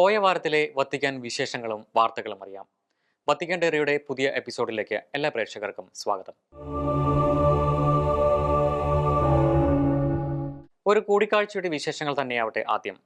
പോയ വാരത്തിലെ വത്തിക്കാൻ വിശേഷങ്ങളും വാർത്തകളും അറിയാം. വത്തിക്കാൻ ഡയറിയുടെ പുതിയ എപ്പിസോഡിലേക്ക് എല്ലാ പ്രേക്ഷകർക്കും സ്വാഗതം. ഒരു കൂടിക്കാഴ്ചയുടെ വിശേഷങ്ങൾ തന്നെയാവട്ടെ ആദ്യം.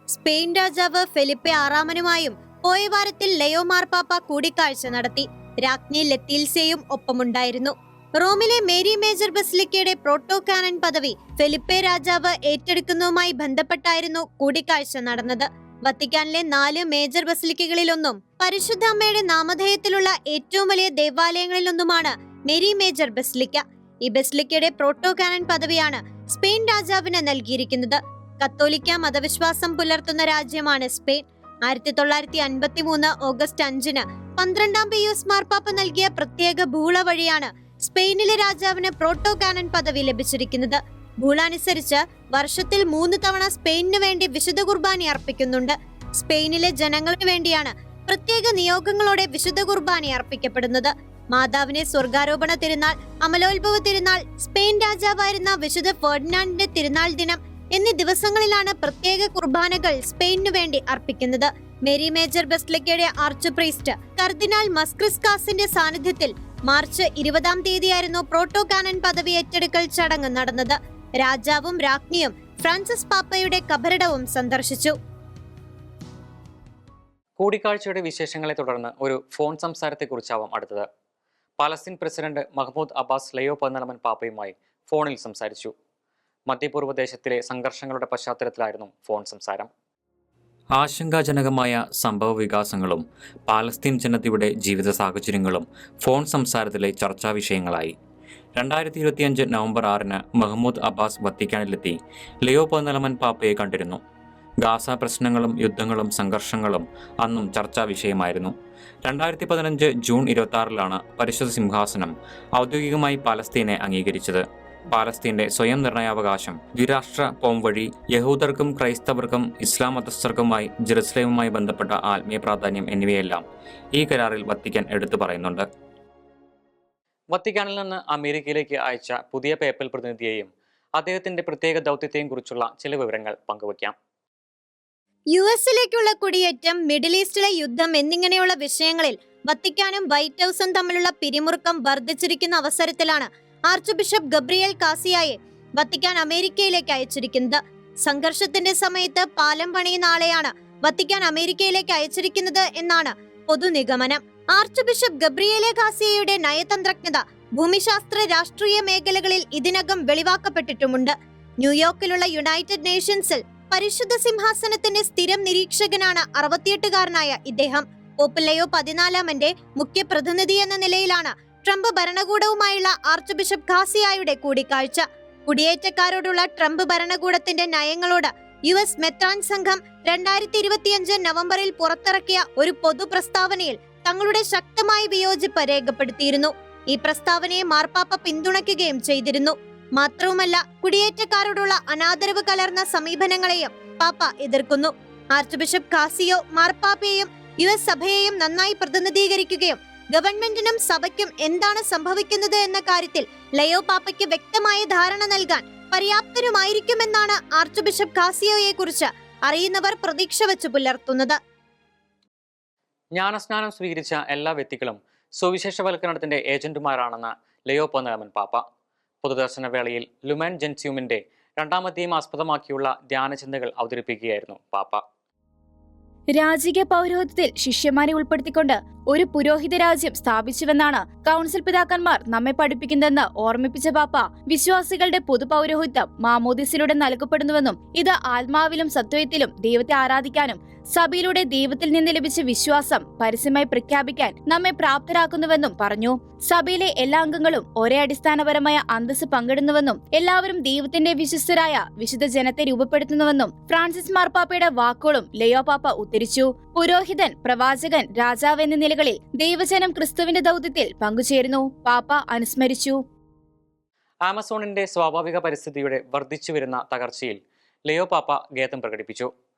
സ്പെയിൻ രാജാവ് ഫെലിപ്പെ ആറാമനുമായും പോയ വാരത്തിൽ ലയോ മാർപ്പാപ്പ കൂടിക്കാഴ്ച നടത്തി. രാജ്ഞി ലെത്തീൽസയും ഒപ്പമുണ്ടായിരുന്നു. റോമിലെ മേരി മേജർ ബസിലിക്കയുടെ പ്രോട്ടോ കാനൻ പദവി ഫെലിപ്പെ രാജാവ് ഏറ്റെടുക്കുന്നതുമായി ബന്ധപ്പെട്ടായിരുന്നു കൂടിക്കാഴ്ച നടന്നത്. വത്തിക്കാനിലെ 4 മേജർ ബസിലിക്കകളിലൊന്നും പരിശുദ്ധ അമ്മയുടെ നാമധേയത്തിലുള്ള ഏറ്റവും വലിയ ദേവാലയങ്ങളിലൊന്നുമാണ് മേരി മേജർ ബസിലിക്ക. ഈ ബസിലിക്കയുടെ പ്രോട്ടോ കാനൻ പദവിയാണ് സ്പെയിൻ രാജാവിന് നൽകിയിരിക്കുന്നത്. കത്തോലിക്ക മതവിശ്വാസം പുലർത്തുന്ന രാജ്യമാണ് സ്പെയിൻ. 1953 ഓഗസ്റ്റ് 5-ന് 12-ാം പിയൂസ് മാർപ്പാപ്പ നൽകിയ പ്രത്യേക ഭൂള വഴിയാണ് സ്പെയിനിലെ രാജാവിന് പ്രോട്ടോ കാനൻ പദവി ലഭിച്ചിരിക്കുന്നത്. ഭൂള അനുസരിച്ച് വർഷത്തിൽ 3 തവണ സ്പെയിനു വേണ്ടി വിശുദ്ധ കുർബാന അർപ്പിക്കുന്നുണ്ട്. സ്പെയിനിലെ ജനങ്ങൾക്ക് വേണ്ടിയാണ് പ്രത്യേക നിയോഗങ്ങളോടെ വിശുദ്ധ കുർബാന അർപ്പിക്കപ്പെടുന്നത്. മാതാവിനെ സ്വർഗാരോപണ തിരുനാൾ, അമലോത്ഭവ തിരുനാൾ, സ്പെയിൻ രാജാവായിരുന്ന വിശുദ്ധ ഫെർഡിനാൻഡിന്റെ തിരുനാൾ ദിനം എന്നീ ദിവസങ്ങളിലാണ് പ്രത്യേക കുർബാനകൾ സ്പെയിനു വേണ്ടി അർപ്പിക്കുന്നത്. മേരി മേജർ ബസിലിക്കയുടെ ആർച്ച് പ്രീസ്റ്റ് കർദിനാൾ മസ്ക്രിസ്കാസിന്റെ സാന്നിധ്യത്തിൽ മാർച്ച് 20-ാം തീയതിയായിരുന്നു പ്രോട്ടോ കാനൻ പദവി ഏറ്റെടുക്കൽ ചടങ്ങ് നടന്നത്. രാജാവും രാജ്ഞിയും ഫ്രാൻസിസ് പാപ്പയുടെ കബറിടവും സന്ദർശിച്ചു. കൂടിക്കാഴ്ചയുടെ വിശേഷങ്ങളെ തുടർന്ന് ഒരു ഫോൺ സംസാരത്തെക്കുറിച്ചാവും അടുത്തത്. Palestine president Mahmoud Abbas Leo 14 പാപ്പയുമായി ഫോണിൽ സംസാരിച്ചു. മധ്യപൂർവ്വ ദേശത്തിലെ സംഘർഷങ്ങളുടെ പശ്ചാത്തലത്തിലായിരുന്നു ഫോൺ സംസാരം. ആശങ്കാജനകമായ സംഭവ വികാസങ്ങളും പാലസ്തീൻ ജനതയുടെ ജീവിത സാഹചര്യങ്ങളും ഫോൺ സംസാരത്തിലെ ചർച്ചാ വിഷയങ്ങളായി. 2025 നവംബർ 6-ന് മഹ്മൂദ് അബ്ബാസ് വത്തിക്കാനിലെത്തി ലയോ 14 പാപ്പയെ കണ്ടിരുന്നു. ഗാസ പ്രശ്നങ്ങളും യുദ്ധങ്ങളും സംഘർഷങ്ങളും അന്നും ചർച്ചാ വിഷയമായിരുന്നു. 2015 ജൂൺ 26-ലാണ് പരിശുദ്ധ സിംഹാസനം ഔദ്യോഗികമായി പാലസ്തീനെ അംഗീകരിച്ചത്. പാലസ്തീന്റെ സ്വയം നിർണയാവകാശം, ദ്വിരാഷ്ട്ര പോം വഴി യഹൂദർക്കും ക്രൈസ്തവർക്കും ഇസ്ലാം മതസ്ഥർക്കുമായി ജെറുസലേമുമായി ബന്ധപ്പെട്ട ആത്മീയ പ്രാധാന്യം എന്നിവയെല്ലാം ഈ കരാറിൽ വത്തിക്കാൻ എടുത്തു പറയുന്നുണ്ട്. വത്തിക്കാനിൽ നിന്ന് അമേരിക്കയിലേക്ക് അയച്ച പുതിയ പേപ്പൽ പ്രതിനിധിയെയും അദ്ദേഹത്തിന്റെ പ്രത്യേക ദൗത്യത്തെയും കുറിച്ചുള്ള ചില വിവരങ്ങൾ പങ്കുവയ്ക്കാം. യുഎസിലേക്കുള്ള കുടിയേറ്റം, മിഡിൽ ഈസ്റ്റിലെ യുദ്ധം എന്നിങ്ങനെയുള്ള വിഷയങ്ങളിൽ വത്തിക്കാനും വൈറ്റ് ഹൗസും തമ്മിലുള്ള പിരിമുറുക്കം വർദ്ധിച്ചിരിക്കുന്ന അവസരത്തിലാണ് ആർച്ച് ബിഷപ്പ് ഗബ്രിയേൽ കാസിയായെ വത്തിക്കാൻ അമേരിക്കയിലേക്ക് അയച്ചിരിക്കുന്നത്. സംഘർഷത്തിന്റെ സമയത്ത് പാലം പണിയുന്ന ആളെയാണ് വത്തിക്കാൻ അമേരിക്കയിലേക്ക് അയച്ചിരിക്കുന്നത് എന്നാണ് പൊതുനിഗമനം. ആർച്ച് ബിഷപ്പ് ഗബ്രിയേലെ കാസിയയുടെ നയതന്ത്രജ്ഞത ഭൂമിശാസ്ത്ര രാഷ്ട്രീയ മേഖലകളിൽ ഇതിനകം വെളിവാക്കപ്പെട്ടിട്ടുമുണ്ട്. ന്യൂയോർക്കിലുള്ള യുണൈറ്റഡ് നേഷൻസിൽ പരിശുദ്ധ സിംഹാസനത്തിന്റെ സ്ഥിരം നിരീക്ഷകനാണ് 68-കാരനായ ഇദ്ദേഹം. പോപ്പ് ലയോ 14-ന്റെ മുഖ്യ പ്രതിനിധി എന്ന നിലയിലാണ് ട്രംപ് ഭരണകൂടവുമായുള്ള ആർച്ച് ബിഷപ്പ് കാസിയായുടെ കൂടിക്കാഴ്ച. കുടിയേറ്റക്കാരോടുള്ള ട്രംപ് ഭരണകൂടത്തിന്റെ നയങ്ങളോട് US മെത്രാൻ സംഘം 2025 നവംബറിൽ പുറത്തിറക്കിയ ഒരു പൊതു പ്രസ്താവനയിൽ തങ്ങളുടെ ശക്തമായ വിയോജിപ്പ് രേഖപ്പെടുത്തിയിരുന്നു. ഈ പ്രസ്താവനയെ മാർപ്പാപ്പ പിന്തുണയ്ക്കുകയും ചെയ്തിരുന്നു. മാത്രവുമല്ല, കുടിയേറ്റക്കാരോടുള്ള അനാദരവ് കലർന്ന സമീപനങ്ങളെയും പാപ്പ എതിർക്കുന്നു. ആർച്ച് ബിഷപ്പ് കാസിയോ മാർപ്പാപ്പയെയും US സഭയെയും നന്നായി പ്രതിനിധീകരിക്കുകയും ഗവൺമെന്റിനും സഭയ്ക്കും എന്താണ് സംഭവിക്കുന്നത് എന്ന കാര്യത്തിൽ ലയോ പാപ്പയ്ക്ക് വ്യക്തമായ ധാരണ നൽകാൻ പര്യാപ്തരുമായിരിക്കുമെന്നാണ് ആർച്ച് ബിഷപ്പ് കാസിയോയെ കുറിച്ച് അറിയുന്നവർ പ്രതീക്ഷ വെച്ച് പുലർത്തുന്നത്. ജ്ഞാനസ്നാനം സ്വീകരിച്ച എല്ലാ വ്യക്തികളും സുവിശേഷവൽക്കരണത്തിന്റെ ഏജന്റുമാരാണെന്ന് ലയോ 14 പാപ്പ. പൊതുദർശന വേളയിൽ ലുമൻ ജെൻസ്യൂമിന്റെ 2-ാം അധ്യായം ആസ്പദമാക്കിയുള്ള ധ്യാനചിന്തകൾ അവതരിപ്പിക്കുകയായിരുന്നു പാപ്പ. രാജകീയ പൗരോഹിത്യത്തിൽ ശിഷ്യന്മാരെ ഉൾപ്പെടുത്തിക്കൊണ്ട് ഒരു പുരോഹിത രാജ്യം സ്ഥാപിച്ചുവെന്നാണ് കൗൺസിൽ പിതാക്കന്മാർ നമ്മെ പഠിപ്പിക്കുന്നതെന്ന് ഓർമ്മിപ്പിച്ച പാപ്പ, വിശ്വാസികളുടെ പൊതുപൗരോഹിത്യം മാമോദിസിലൂടെ നൽകപ്പെടുന്നുവെന്നും ഇത് ആത്മാവിലും സത്വത്തിലും ദൈവത്തെ ആരാധിക്കാനും സഭയിലൂടെ ദൈവത്തിൽ നിന്ന് ലഭിച്ച വിശ്വാസം പരസ്യമായി പ്രഖ്യാപിക്കാൻ നമ്മെ പ്രാപ്തരാക്കുന്നുവെന്നും പറഞ്ഞു. സഭയിലെ എല്ലാ അംഗങ്ങളും ഒരേ അടിസ്ഥാനപരമായ അന്തസ്സ് പങ്കിടുന്നുവെന്നും എല്ലാവരും ദൈവത്തിന്റെ വിശ്വസ്തരായ വിശുദ്ധ ജനത്തെ രൂപപ്പെടുത്തുന്നുവെന്നും ഫ്രാൻസിസ് മാർപ്പാപ്പയുടെ വാക്കുകളും ലയോ പാപ്പ ഉദ്ധരിച്ചു. പുരോഹിതൻ, പ്രവാചകൻ, രാജാവ് എന്നീ നിലകളിൽ ദൈവജനം ക്രിസ്തുവിന്റെ ദൗത്യത്തിൽ പങ്കുചേരുന്നു, പാപ്പ അനുസ്മരിച്ചു. ആമസോണിന്റെ സ്വാഭാവിക പരിസ്ഥിതിയുടെ വർദ്ധിച്ചുവരുന്ന തകർച്ചയിൽ ലയോ പാപ്പ ഖേദം പ്രകടിപ്പിച്ചു.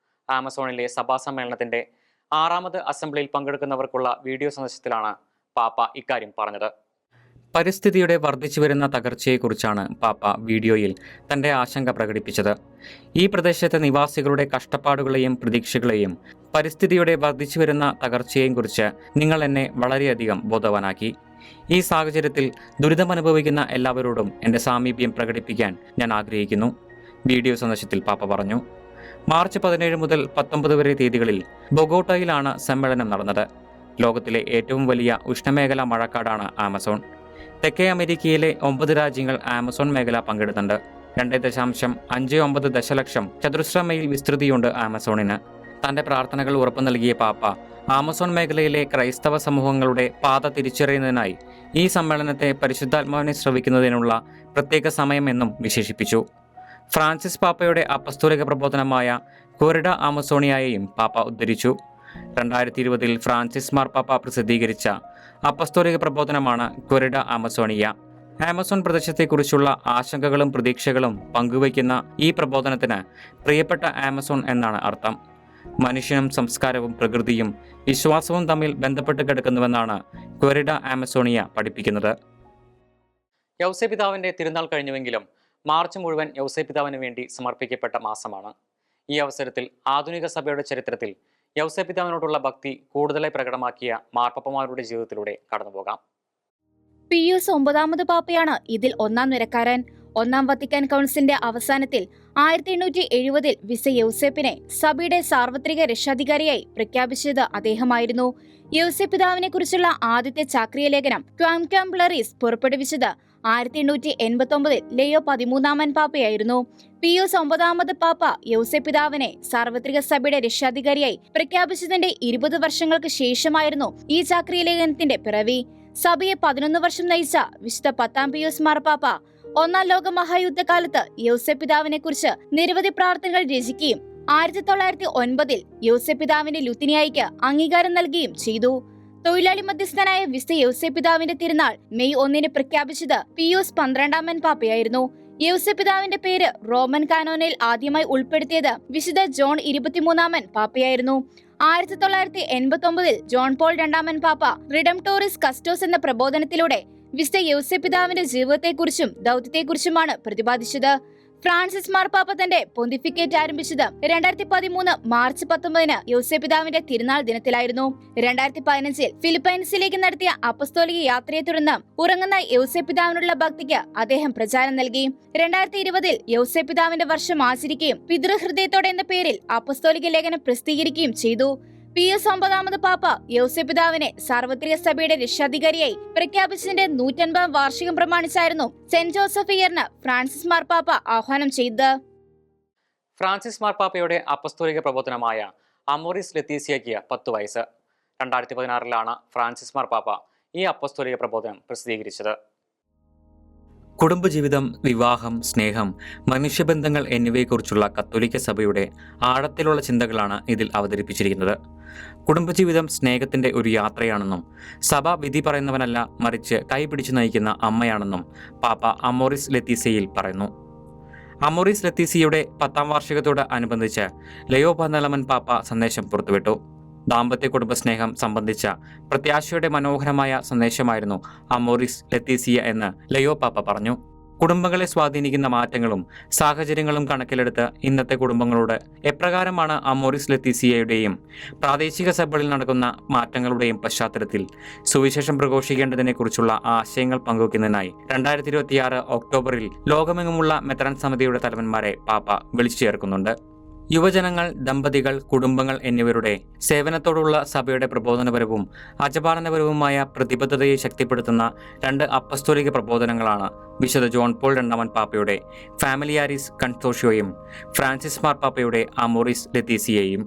ആമസോണിലെ സഭാ സമ്മേളനത്തിന്റെ 6ാമത് അസംബ്ലിയിൽ പങ്കെടുക്കുന്നവർക്കുള്ള വീഡിയോ സന്ദേശത്തിലാണ് പാപ്പ ഇക്കാര്യം പറഞ്ഞത്. പരിസ്ഥിതിയുടെ വർദ്ധിച്ചുവരുന്ന തകർച്ചയെക്കുറിച്ചാണ് പാപ്പ വീഡിയോയിൽ തൻ്റെ ആശങ്ക പ്രകടിപ്പിച്ചത്. ഈ പ്രദേശത്തെ നിവാസികളുടെ കഷ്ടപ്പാടുകളെയും പ്രതീക്ഷകളെയും പരിസ്ഥിതിയുടെ വർദ്ധിച്ചുവരുന്ന തകർച്ചയെയും കുറിച്ച് നിങ്ങൾ എന്നെ വളരെയധികം ബോധവാനാക്കി. ഈ സാഹചര്യത്തിൽ ദുരിതമനുഭവിക്കുന്ന എല്ലാവരോടും എൻ്റെ സാമീപ്യം പ്രകടിപ്പിക്കാൻ ഞാൻ ആഗ്രഹിക്കുന്നു, വീഡിയോ സന്ദേശത്തിൽ പാപ്പ പറഞ്ഞു. മാർച്ച് 17 മുതൽ 19 വരെ തീയതികളിൽ ബൊഗോട്ടയിലാണ് സമ്മേളനം നടന്നത്. ലോകത്തിലെ ഏറ്റവും വലിയ ഉഷ്ണമേഖലാ മഴക്കാടാണ് ആമസോൺ. തെക്കേ അമേരിക്കയിലെ 9 രാജ്യങ്ങൾ ആമസോൺ മേഖല പങ്കെടുത്തുണ്ട്. 2.59 ദശലക്ഷം ചതുരശ്ര മൈൽ വിസ്തൃതിയുണ്ട് ആമസോണിന്. തന്റെ പ്രാർത്ഥനകൾ ഉറപ്പു നൽകിയ പാപ്പ ആമസോൺ മേഖലയിലെ ക്രൈസ്തവ സമൂഹങ്ങളുടെ പാത തിരിച്ചറിയുന്നതിനായി ഈ സമ്മേളനത്തെ പരിശുദ്ധാത്മാവിനെ ശ്രവിക്കുന്നതിനുള്ള പ്രത്യേക സമയമെന്നും വിശേഷിപ്പിച്ചു. ഫ്രാൻസിസ് പാപ്പയുടെ അപ്പസ്തോലിക പ്രബോധനമായ കൊറിഡ ആമസോണിയയെയും പാപ്പ ഉദ്ധരിച്ചു. 2020 ഫ്രാൻസിസ് മാർപ്പാപ്പ പ്രസിദ്ധീകരിച്ച അപ്പസ്തോലിക പ്രബോധനമാണ് കൊറിഡ ആമസോണിയ. ആമസോൺ പ്രദേശത്തെക്കുറിച്ചുള്ള ആശങ്കകളും പ്രതീക്ഷകളും പങ്കുവയ്ക്കുന്ന ഈ പ്രബോധനത്തിന് പ്രിയപ്പെട്ട ആമസോൺ എന്നാണ് അർത്ഥം. മനുഷ്യനും സംസ്കാരവും പ്രകൃതിയും വിശ്വാസവും തമ്മിൽ ബന്ധപ്പെട്ട് കിടക്കുന്നുവെന്നാണ് കൊറിഡ ആമസോണിയ പഠിപ്പിക്കുന്നത്. യൗസേപിതാവിന്റെ തിരുനാൾ കഴിഞ്ഞുവെങ്കിലും മാർച്ച് മുഴുവൻ യൗസേപിതാവിന് വേണ്ടി സമർപ്പിക്കപ്പെട്ട മാസമാണ്. ഈ അവസരത്തിൽ ആധുനിക സഭയുടെ ചരിത്രത്തിൽ യൗസേപിതാവിനോടുള്ള ഭക്തി കൂടുതലായി പ്രകടമാക്കിയ മാർപ്പാപ്പമാരുടെ ജീവിതത്തിലൂടെ കടന്നുപോകാം. പിയൂസ് 9 പാപ്പയാണ് ഇതിൽ ഒന്നാം നിരക്കാരൻ. ഒന്നാം വത്തിക്കാൻ കൗൺസിലിന്റെ അവസാനത്തിൽ 1870 വിസ യൗസേപ്പിനെ സഭയുടെ സാർവത്രിക രക്ഷാധികാരിയായി പ്രഖ്യാപിച്ചത് അദ്ദേഹമായിരുന്നു. യൗസേപിതാവിനെ കുറിച്ചുള്ള ആദ്യത്തെ ചാക്രിക ലേഖനം ക്വാം പ്ലറീസ് പുറപ്പെടുവിച്ചത് 1889 ലെയോ 13 പാപ്പയായിരുന്നു. പിയൂസ് 9 പാപ്പ യൗസേപിതാവിനെ സാർവത്രിക സഭയുടെ രക്ഷാധികാരിയായി പ്രഖ്യാപിച്ചതിന്റെ 20 വർഷങ്ങൾക്ക് ശേഷമായിരുന്നു ഈ ചാക്രിക ലേഖനത്തിന്റെ പിറവി. സഭയെ 11 വർഷം നയിച്ച വിശുദ്ധ 10 പിയൂസ് മാർപ്പാപ്പ 1-ാം ലോക മഹായുദ്ധകാലത്ത് യൗസേപിതാവിനെ കുറിച്ച് നിരവധി പ്രാർത്ഥനകൾ രചിക്കുകയും 1909 യൗസേപിതാവിന്റെ ലുത്തിനിയായിക്ക് അംഗീകാരം നൽകുകയും ചെയ്തു. തൊഴിലാളി മധ്യസ്ഥനായ വിശുദ്ധ യൗസേപിതാവിന്റെ തിരുനാൾ മെയ് 1 പ്രഖ്യാപിച്ചത് പിയൂസ് 12 പാപ്പയായിരുന്നു. യൗസേപിതാവിന്റെ പേര് റോമൻ കാനോനിൽ ആദ്യമായി ഉൾപ്പെടുത്തിയത് വിശുദ്ധ ജോൺ 23 പാപ്പയായിരുന്നു. 1989 ജോൺ പോൾ 2 പാപ്പ റിഡംടോറിസ് കസ്റ്റോസ് എന്ന പ്രബോധനത്തിലൂടെ വിശുദ്ധ യൗസേപിതാവിന്റെ ജീവിതത്തെക്കുറിച്ചും ദൗത്യത്തെക്കുറിച്ചുമാണ് പ്രതിപാദിച്ചത്. ഫ്രാൻസിസ് മാർപ്പാപ്പ തന്റെ പൊന്തിഫിക്കേറ്റ് ആരംഭിച്ചത് 2013 മാർച്ച് 19 യൗസേപിതാവിന്റെ തിരുനാൾ ദിനത്തിലായിരുന്നു. 2015 ഫിലിപ്പൈൻസിലേക്ക് നടത്തിയ അപ്പസ്തോലിക യാത്രയെ തുടർന്ന് ഉറങ്ങുന്ന യൗസേപിതാവിനുള്ള ഭക്തിക്ക് അദ്ദേഹം പ്രചാരം നൽകി. 2020 യൗസേപിതാവിന്റെ വർഷം ആചരിക്കുകയും പിതൃഹൃദയത്തോടെ എന്ന പേരിൽ അപ്പസ്തോലിക ലേഖനം പ്രസിദ്ധീകരിക്കുകയും ചെയ്തു. പിയൂസ് 9 പാപ്പ യൗസേപിതാവിനെ സാർവത്രിക സഭയുടെ രക്ഷാധികാരിയായി പ്രഖ്യാപിച്ചതിന്റെ 150 വാർഷികം പ്രമാണിച്ചായിരുന്നു സെന്റ് ജോസഫ് ഇയറിന് ഫ്രാൻസിസ് മാർപ്പാപ്പ ആഹ്വാനം ചെയ്തത്. ഫ്രാൻസിസ് മാർപ്പാപ്പയുടെ അപ്പസ്തോലിക പ്രബോധനമായ അമോറിസ് ലെത്തീസിയയ്ക്ക് 10 വയസ്സ്. 2016 ഫ്രാൻസിസ് മാർപ്പാപ്പ ഈ അപ്പസ്തോലിക പ്രബോധനം പ്രസിദ്ധീകരിച്ചത്. കുടുംബജീവിതം, വിവാഹം, സ്നേഹം, മനുഷ്യബന്ധങ്ങൾ എന്നിവയെക്കുറിച്ചുള്ള കത്തോലിക്ക സഭയുടെ ആഴത്തിലുള്ള ചിന്തകളാണ് ഇതിൽ അവതരിപ്പിച്ചിരിക്കുന്നത്. കുടുംബജീവിതം സ്നേഹത്തിന്റെ ഒരു യാത്രയാണെന്നും സഭ വിധി പറയുന്നവനല്ല, മറിച്ച് കൈപിടിച്ചു നയിക്കുന്ന അമ്മയാണെന്നും പാപ്പ അമോറിസ് ലെത്തീസിയയിൽ പറയുന്നു. അമോറിസ് ലെത്തീസിയയുടെ 10ാം വാർഷികത്തോട് അനുബന്ധിച്ച് ലെയോ 14 പാപ്പ സന്ദേശം പുറത്തുവിട്ടു. ദാമ്പത്യ കുടുംബസ്നേഹം സംബന്ധിച്ച പ്രത്യാശയുടെ മനോഹരമായ സന്ദേശമായിരുന്നു അമോറിസ് ലെത്തീസിയ എന്ന് ലെയോ പാപ്പ പറഞ്ഞു. കുടുംബങ്ങളെ സ്വാധീനിക്കുന്ന മാറ്റങ്ങളും സാഹചര്യങ്ങളും കണക്കിലെടുത്ത് ഇന്നത്തെ കുടുംബങ്ങളോട് എപ്രകാരമാണ് അമോറിസ് ലെത്തീസിയയുടെയും പ്രാദേശിക സഭകളിൽ നടക്കുന്ന മാറ്റങ്ങളുടെയും പശ്ചാത്തലത്തിൽ സുവിശേഷം പ്രഘോഷിക്കേണ്ടതിനെക്കുറിച്ചുള്ള ആശയങ്ങൾ പങ്കുവയ്ക്കുന്നതിനായി 2026 ഒക്ടോബറിൽ ലോകമെങ്ങുമുള്ള മെത്രാൻ സമിതിയുടെ തലവന്മാരെ പാപ്പ വിളിച്ചു ചേർക്കുന്നുണ്ട്. യുവജനങ്ങൾ, ദമ്പതികൾ, കുടുംബങ്ങൾ എന്നിവരുടെ സേവനത്തോടുള്ള സഭയുടെ പ്രബോധനപരവും അജപാലനപരവുമായ പ്രതിബദ്ധതയെ ശക്തിപ്പെടുത്തുന്ന 2 അപ്പസ്തോലിക പ്രബോധനങ്ങളാണ് വിശുദ്ധ ജോൺ പോൾ 2 പാപ്പയുടെ ഫാമിലിയാരിസ് കൺസോഷ്യോയും ഫ്രാൻസിസ് മാർപ്പാപ്പയുടെ അമോറിസ് ലെത്തീസിയയും.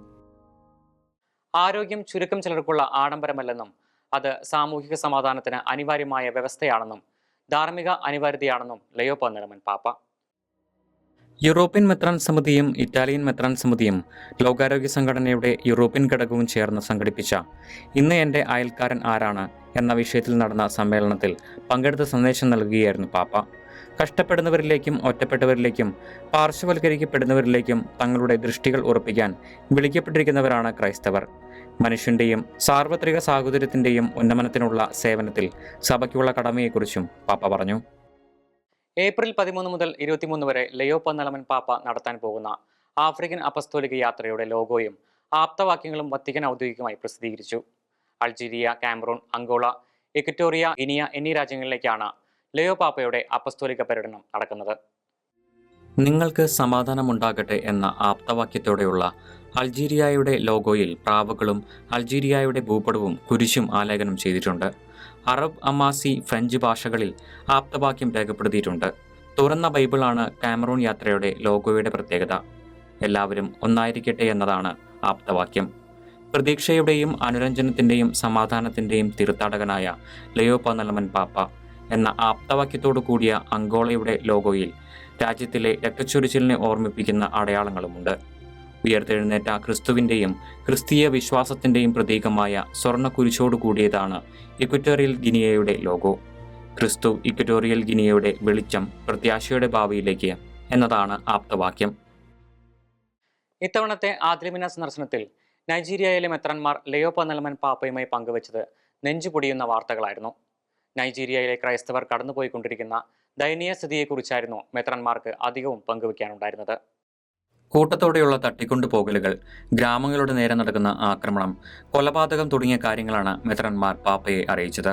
ആരോഗ്യം ചുരുക്കം ചിലർക്കുള്ള ആഡംബരമല്ലെന്നും അത് സാമൂഹിക സമാധാനത്തിന് അനിവാര്യമായ വ്യവസ്ഥയാണെന്നും ധാർമ്മിക അനിവാര്യതയാണെന്നും ലെയോ 13 പാപ്പ. യൂറോപ്യൻ മെത്രാൻ സമിതിയും ഇറ്റാലിയൻ മെത്രാൻ സമിതിയും ലോകാരോഗ്യ സംഘടനയുടെ യൂറോപ്യൻ ഘടകവും ചേർന്ന് സംഘടിപ്പിച്ച ഇന്ന് എൻ്റെ അയൽക്കാരൻ ആരാണ് എന്ന വിഷയത്തിൽ നടന്ന സമ്മേളനത്തിൽ പങ്കെടുത്ത സന്ദേശം നൽകുകയായിരുന്നു പാപ്പ. കഷ്ടപ്പെടുന്നവരിലേക്കും ഒറ്റപ്പെട്ടവരിലേക്കും പാർശ്വവൽക്കരിക്കപ്പെടുന്നവരിലേക്കും തങ്ങളുടെ ദൃഷ്ടികൾ ഉറപ്പിക്കാൻ വിളിക്കപ്പെട്ടിരിക്കുന്നവരാണ് ക്രൈസ്തവർ. മനുഷ്യന്റെയും സാർവത്രിക സാഹോദര്യത്തിന്റെയും ഉന്നമനത്തിനുള്ള സേവനത്തിൽ സഭയ്ക്കുള്ള കടമയെക്കുറിച്ചും പാപ്പ പറഞ്ഞു. ഏപ്രിൽ 13 മുതൽ 23 വരെ ലയോ 14 പാപ്പ നടത്താൻ പോകുന്ന ആഫ്രിക്കൻ അപ്പസ്തോലിക യാത്രയുടെ ലോഗോയും ആപ്തവാക്യങ്ങളും വത്തിക്കാൻ ഔദ്യോഗികമായി പ്രസിദ്ധീകരിച്ചു. അൾജീരിയ, കാമറൂൺ, അങ്കോള, ഇക്വറ്റോറിയ, ഗിനിയ എന്നീ രാജ്യങ്ങളിലേക്കാണ് ലയോ പാപ്പയുടെ അപ്പസ്തോലിക പര്യടനം നടക്കുന്നത്. നിങ്ങൾക്ക് സമാധാനമുണ്ടാകട്ടെ എന്ന ആപ്തവാക്യത്തോടെയുള്ള അൾജീരിയയുടെ ലോഗോയിൽ പ്രാവുകളും അൾജീരിയയുടെ ഭൂപടവും കുരിശും ആലേഖനം ചെയ്തിട്ടുണ്ട്. അറബ്, അമാസി, ഫ്രഞ്ച് ഭാഷകളിൽ ആപ്തവാക്യം രേഖപ്പെടുത്തിയിട്ടുണ്ട്. തുറന്ന ബൈബിളാണ് കാമറൂൺ യാത്രയുടെ ലോഗോയുടെ പ്രത്യേകത. എല്ലാവരും ഒന്നായിരിക്കട്ടെ എന്നതാണ് ആപ്തവാക്യം. പ്രതീക്ഷയുടെയും അനുരഞ്ജനത്തിന്റെയും സമാധാനത്തിന്റെയും തീർത്ഥാടകനായ ലയോ 14 പാപ്പ എന്ന ആപ്തവാക്യത്തോടു കൂടിയ അങ്കോളയുടെ ലോഗോയിൽ രാജ്യത്തിലെ രക്തച്ചൊരിച്ചിലിനെ ഓർമ്മിപ്പിക്കുന്ന അടയാളങ്ങളുമുണ്ട്. ഉയർത്തെഴുന്നേറ്റ ക്രിസ്തുവിന്റെയും ക്രിസ്തീയ വിശ്വാസത്തിന്റെയും പ്രതീകമായ സ്വർണ്ണ കുരിശോടു കൂടിയതാണ് ഇക്വറ്റോറിയൽ ഗിനിയയുടെ ലോഗോ. ക്രിസ്തു ഇക്വറ്റോറിയൽ ഗിനിയയുടെ വെളിച്ചം പ്രത്യാശയുടെ ഭാവിയിലേക്ക് എന്നതാണ് ആപ്തവാക്യം. ഇത്തവണത്തെ ആദ്ലിമിന സന്ദർശനത്തിൽ നൈജീരിയയിലെ മെത്രാൻമാർ ലയോ 14 പാപ്പയുമായി പങ്കുവച്ചത് നെഞ്ചുപൊടിയുന്ന വാർത്തകളായിരുന്നു. നൈജീരിയയിലെ ക്രൈസ്തവർ കടന്നുപോയിക്കൊണ്ടിരിക്കുന്ന ദയനീയ സ്ഥിതിയെക്കുറിച്ചായിരുന്നു മെത്രാൻമാർക്ക് അധികവും പങ്കുവയ്ക്കാനുണ്ടായിരുന്നത്. കൂട്ടത്തോടെയുള്ള തട്ടിക്കൊണ്ടുപോകലുകൾ, ഗ്രാമങ്ങളുടെ നേരെ നടക്കുന്ന ആക്രമണം, കൊലപാതകം തുടങ്ങിയ കാര്യങ്ങളാണ് മെത്രാൻമാർ പാപ്പയെ അറിയിച്ചത്.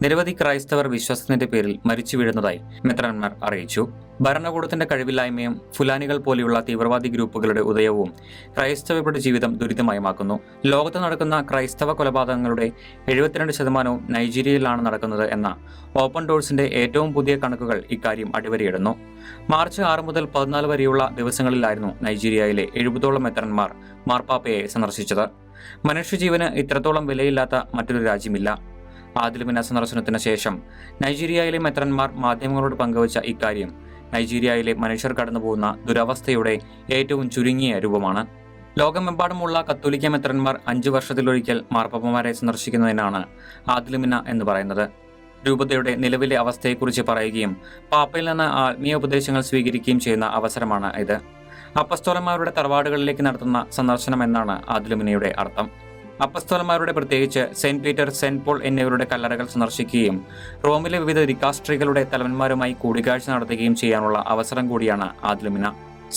നിരവധി ക്രൈസ്തവർ വിശ്വാസത്തിന്റെ പേരിൽ മരിച്ചു വീഴുന്നതായി മെത്രാൻമാർ അറിയിച്ചു. ഭരണകൂടത്തിന്റെ കഴിവില്ലായ്മയും ഫുലാനികൾ പോലെയുള്ള തീവ്രവാദി ഗ്രൂപ്പുകളുടെ ഉദയവും ക്രൈസ്തവരുടെ ജീവിതം ദുരിതമയമാക്കുന്നു. ലോകത്ത് നടക്കുന്ന ക്രൈസ്തവ കൊലപാതകങ്ങളുടെ 72% നൈജീരിയയിലാണ് നടക്കുന്നത് എന്ന ഓപ്പൺ ഡോഴ്സിന്റെ ഏറ്റവും പുതിയ കണക്കുകൾ ഇക്കാര്യം അടിവരയിടുന്നു. മാർച്ച് 6 മുതൽ 14 വരെയുള്ള ദിവസങ്ങളിലായിരുന്നു നൈജീരിയയിലെ 70ഓളം മെത്രാൻമാർ മാർപ്പാപ്പയെ സന്ദർശിച്ചത്. മനുഷ്യജീവന് ഇത്രത്തോളം വിലയില്ലാത്ത മറ്റൊരു രാജ്യമില്ല. ആദ്ലിമിന സന്ദർശനത്തിന് ശേഷം നൈജീരിയയിലെ മെത്രാൻമാർ മാധ്യമങ്ങളോട് പങ്കുവച്ച ഇക്കാര്യം നൈജീരിയയിലെ മനുഷ്യർ കടന്നുപോകുന്ന ദുരവസ്ഥയുടെ ഏറ്റവും ചുരുങ്ങിയ രൂപമാണ്. ലോകമെമ്പാടുമുള്ള കത്തോലിക്ക മെത്രാൻമാർ 5 വർഷത്തിലൊരിക്കൽ മാർപ്പാപ്പമാരെ സന്ദർശിക്കുന്നതിനാണ് ആദ്ലിമിന എന്ന് പറയുന്നത്. രൂപതയുടെ നിലവിലെ അവസ്ഥയെക്കുറിച്ച് പറയുകയും പാപ്പയിൽ നിന്ന് ആത്മീയ ഉപദേശങ്ങൾ സ്വീകരിക്കുകയും ചെയ്യുന്ന അവസരമാണ് ഇത്. അപ്പസ്തോലന്മാരുടെ തറവാടുകളിലേക്ക് നടത്തുന്ന സന്ദർശനം എന്നാണ് ആദ്ലിമിനയുടെ അർത്ഥം. അപ്പസ്തോലന്മാരുടെ, പ്രത്യേകിച്ച് സെന്റ് പീറ്റർ, സെന്റ് പോൾ എന്നിവരുടെ കല്ലറകൾ സന്ദർശിക്കുകയും റോമിലെ വിവിധ ദിക്കാസ്ട്രികളുടെ തലവന്മാരുമായി കൂടിക്കാഴ്ച നടത്തുകയും ചെയ്യാനുള്ള അവസരം കൂടിയാണ് ആദ്ലിമിന.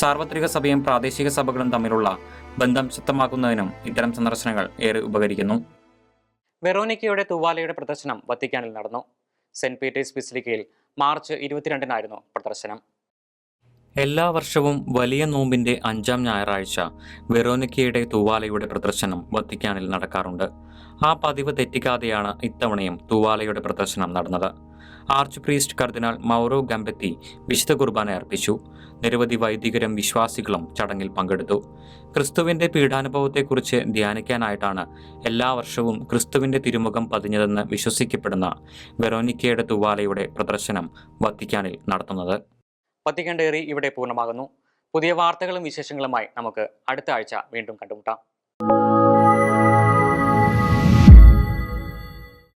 സാർവത്രിക സഭയും പ്രാദേശിക സഭകളും തമ്മിലുള്ള ബന്ധം ശക്തമാക്കുന്നതിനും ഇത്തരം സന്ദർശനങ്ങൾ ഏറെ ഉപകരിക്കുന്നു. വെറോനിക്കയുടെ തൂവാലയുടെ പ്രദർശനം വത്തിക്കാനിൽ നടന്നു. സെന്റ് പീറ്റേഴ്സ് ബസിലിക്കയിൽ മാർച്ച് 22-നായിരുന്നു പ്രദർശനം. എല്ലാ വർഷവും വലിയ നോമ്പിന്റെ 5-ാം ഞായറാഴ്ച വെറോനിക്കയുടെ തൂവാലയുടെ പ്രദർശനം വത്തിക്കാനിൽ നടക്കാറുണ്ട്. ആ പതിവ് തെറ്റിക്കാതെയാണ് ഇത്തവണയും തൂവാലയുടെ പ്രദർശനം നടന്നത്. ആർച്ച് പ്രീസ്റ്റ് കർദിനാൾ മൗറോ ഗംബെത്തി വിശുദ്ധ കുർബാന അർപ്പിച്ചു. നിരവധി വൈദികരും വിശ്വാസികളും ചടങ്ങിൽ പങ്കെടുത്തു. ക്രിസ്തുവിന്റെ പീഡാനുഭവത്തെക്കുറിച്ച് ധ്യാനിക്കാനായിട്ടാണ് എല്ലാ വർഷവും ക്രിസ്തുവിന്റെ തിരുമുഖം പതിഞ്ഞതെന്ന് വിശ്വസിക്കപ്പെടുന്ന വെറോനിക്കയുടെ തൂവാലയുടെ പ്രദർശനം വത്തിക്കാനിൽ നടത്തുന്നത്. വത്തിക്കാൻ ഡയറി ഇവിടെ പൂർണ്ണമാകുന്നു. പുതിയ വാർത്തകളും വിശേഷങ്ങളുമായി നമുക്ക് അടുത്ത ആഴ്ച വീണ്ടും കണ്ടുമുട്ടാം.